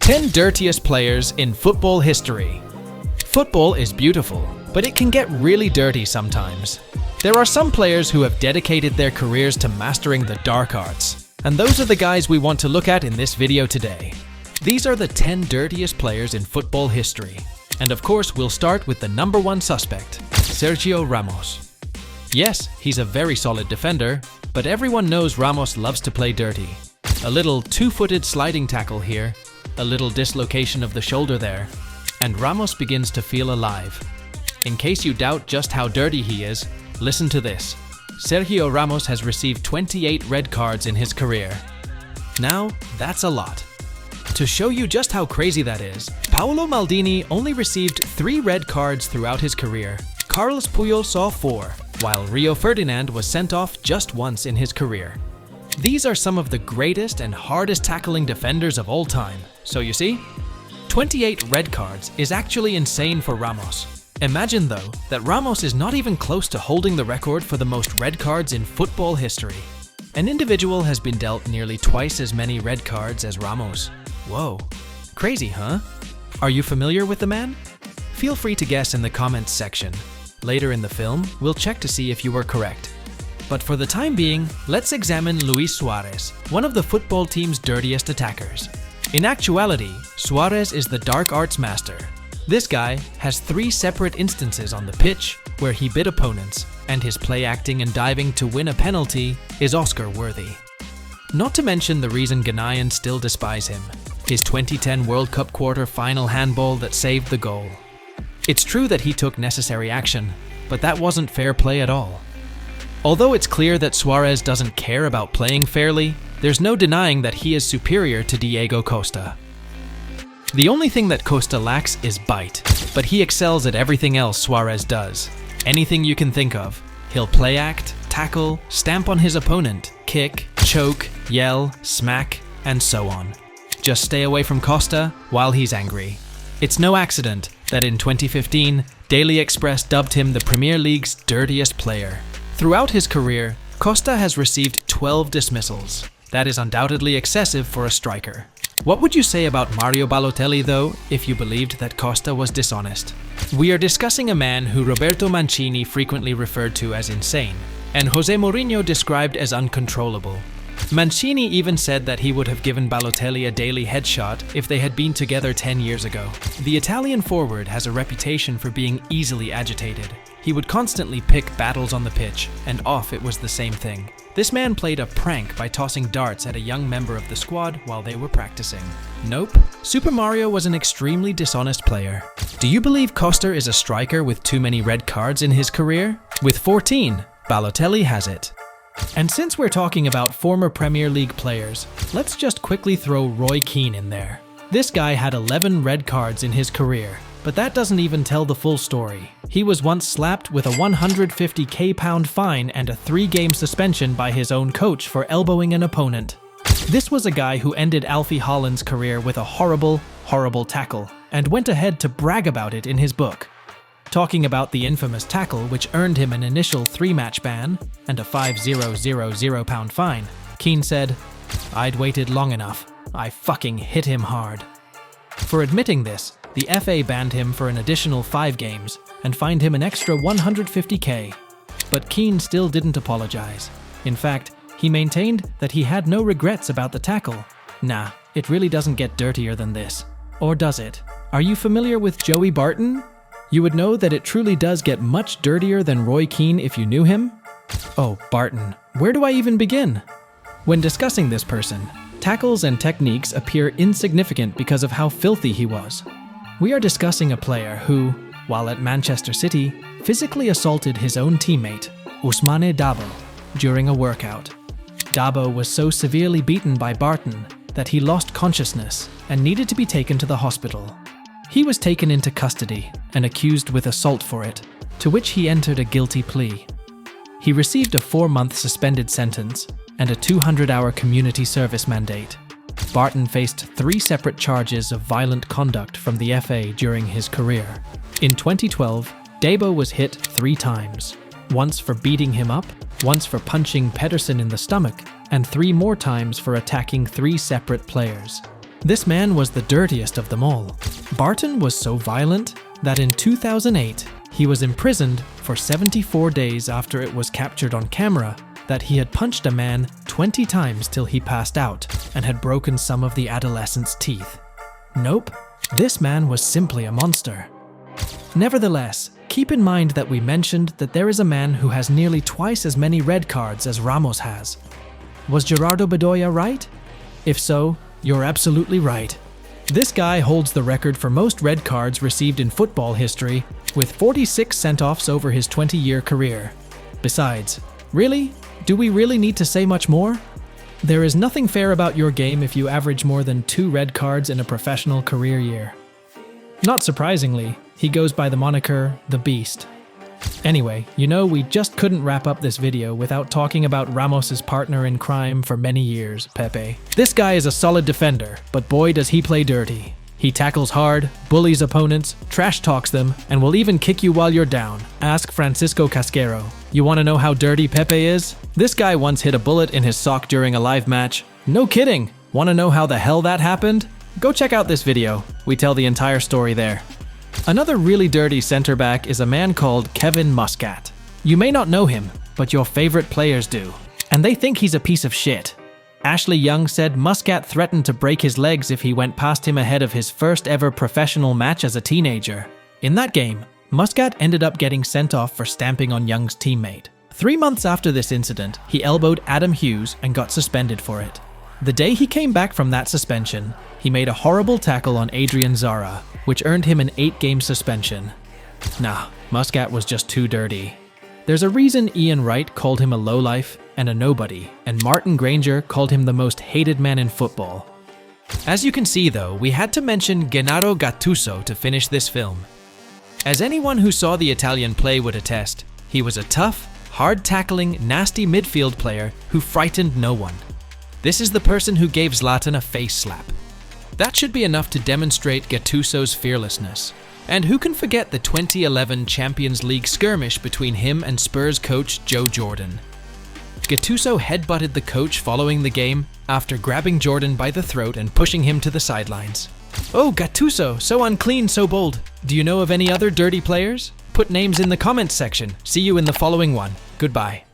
10 dirtiest players in football history. Football is beautiful, but it can get really dirty sometimes. There are some players who have dedicated their careers to mastering the dark arts, and those are the guys we want to look at in this video today. These are the 10 dirtiest players in football history. And of course, we'll start with the number one suspect, Sergio Ramos. Yes, he's a very solid defender, but everyone knows Ramos loves to play dirty. A little two-footed sliding tackle here, a little dislocation of the shoulder there, and Ramos begins to feel alive. In case you doubt just how dirty he is, listen to this. Sergio Ramos has received 28 red cards in his career. Now, that's a lot. To show you just how crazy that is, Paolo Maldini only received 3 red cards throughout his career. Carlos Puyol saw 4, while Rio Ferdinand was sent off just once in his career. These are some of the greatest and hardest tackling defenders of all time. So you see, 28 red cards is actually insane for Ramos. Imagine though that Ramos is not even close to holding the record for the most red cards in football history. An individual has been dealt nearly twice as many red cards as Ramos. Whoa, crazy, huh? Are you familiar with the man? Feel free to guess in the comments section. Later in the film, we'll check to see if you were correct. But for the time being, let's examine Luis Suarez, one of the football team's dirtiest attackers. In actuality, Suarez is the dark arts master. This guy has 3 separate instances on the pitch where he bit opponents, and his play acting and diving to win a penalty is Oscar-worthy. Not to mention the reason Ghanaians still despise him, his 2010 World Cup quarter-final handball that saved the goal. It's true that he took necessary action, but that wasn't fair play at all. Although it's clear that Suarez doesn't care about playing fairly, there's no denying that he is superior to Diego Costa. The only thing that Costa lacks is bite, but he excels at everything else Suarez does. Anything you can think of. He'll play act, tackle, stamp on his opponent, kick, choke, yell, smack, and so on. Just stay away from Costa while he's angry. It's no accident that in 2015, Daily Express dubbed him the Premier League's dirtiest player. Throughout his career, Costa has received 12 dismissals. That is undoubtedly excessive for a striker. What would you say about Mario Balotelli though, if you believed that Costa was dishonest? We are discussing a man who Roberto Mancini frequently referred to as insane, and Jose Mourinho described as uncontrollable. Mancini even said that he would have given Balotelli a daily headshot if they had been together 10 years ago. The Italian forward has a reputation for being easily agitated. He would constantly pick battles on the pitch, and off it was the same thing. This man played a prank by tossing darts at a young member of the squad while they were practicing. Nope. Super Mario was an extremely dishonest player. Do you believe Costa is a striker with too many red cards in his career? With 14, Balotelli has it. And since we're talking about former Premier League players, let's just quickly throw Roy Keane in there. This guy had 11 red cards in his career, but that doesn't even tell the full story. He was once slapped with a £150,000 fine and a 3-game suspension by his own coach for elbowing an opponent. This was a guy who ended Alfie Haaland's career with a horrible, horrible tackle, and went ahead to brag about it in his book. Talking about the infamous tackle which earned him an initial 3-match ban and a £5,000 fine, Keane said, "I'd waited long enough. I fucking hit him hard." For admitting this, the FA banned him for an additional 5 games and fined him an extra £150,000. But Keane still didn't apologize. In fact, he maintained that he had no regrets about the tackle. Nah, it really doesn't get dirtier than this. Or does it? Are you familiar with Joey Barton? You would know that it truly does get much dirtier than Roy Keane if you knew him. Oh, Barton. Where do I even begin? When discussing this person, tackles and techniques appear insignificant because of how filthy he was. We are discussing a player who, while at Manchester City, physically assaulted his own teammate, Ousmane Dabo, during a workout. Dabo was so severely beaten by Barton that he lost consciousness and needed to be taken to the hospital. He was taken into custody and accused with assault for it, to which he entered a guilty plea. He received a 4-month suspended sentence and a 200-hour community service mandate. Barton faced 3 separate charges of violent conduct from the FA during his career. In 2012, Dabo was hit 3 times, once for beating him up, once for punching Pedersen in the stomach, and 3 more times for attacking 3 separate players. This man was the dirtiest of them all. Barton was so violent that in 2008, he was imprisoned for 74 days after it was captured on camera that he had punched a man 20 times till he passed out and had broken some of the adolescent's teeth. Nope, this man was simply a monster. Nevertheless, keep in mind that we mentioned that there is a man who has nearly twice as many red cards as Ramos has. Was Gerardo Bedoya right? If so, you're absolutely right. This guy holds the record for most red cards received in football history, with 46 sent-offs over his 20-year career. Besides, really? Do we really need to say much more? There is nothing fair about your game if you average more than 2 red cards in a professional career year. Not surprisingly, he goes by the moniker, The Beast. Anyway, we just couldn't wrap up this video without talking about Ramos's partner in crime for many years, Pepe. This guy is a solid defender, but boy does he play dirty. He tackles hard, bullies opponents, trash talks them, and will even kick you while you're down. Ask Francisco Casquero. You want to know how dirty Pepe is? This guy once hit a bullet in his sock during a live match. No kidding! Want to know how the hell that happened? Go check out this video. We tell the entire story there. Another really dirty centre-back is a man called Kevin Muscat. You may not know him, but your favorite players do. And they think he's a piece of shit. Ashley Young said Muscat threatened to break his legs if he went past him ahead of his first ever professional match as a teenager. In that game, Muscat ended up getting sent off for stamping on Young's teammate. 3 months after this incident, he elbowed Adam Hughes and got suspended for it. The day he came back from that suspension, he made a horrible tackle on Adrian Zara, which earned him an 8-game suspension. Nah, Muscat was just too dirty. There's a reason Ian Wright called him a lowlife and a nobody, and Martin Granger called him the most hated man in football. As you can see though, we had to mention Gennaro Gattuso to finish this film. As anyone who saw the Italian play would attest, he was a tough, hard-tackling, nasty midfield player who frightened no one. This is the person who gave Zlatan a face slap. That should be enough to demonstrate Gattuso's fearlessness. And who can forget the 2011 Champions League skirmish between him and Spurs coach Joe Jordan? Gattuso headbutted the coach following the game after grabbing Jordan by the throat and pushing him to the sidelines. Oh, Gattuso, so unclean, so bold. Do you know of any other dirty players? Put names in the comments section. See you in the following one. Goodbye.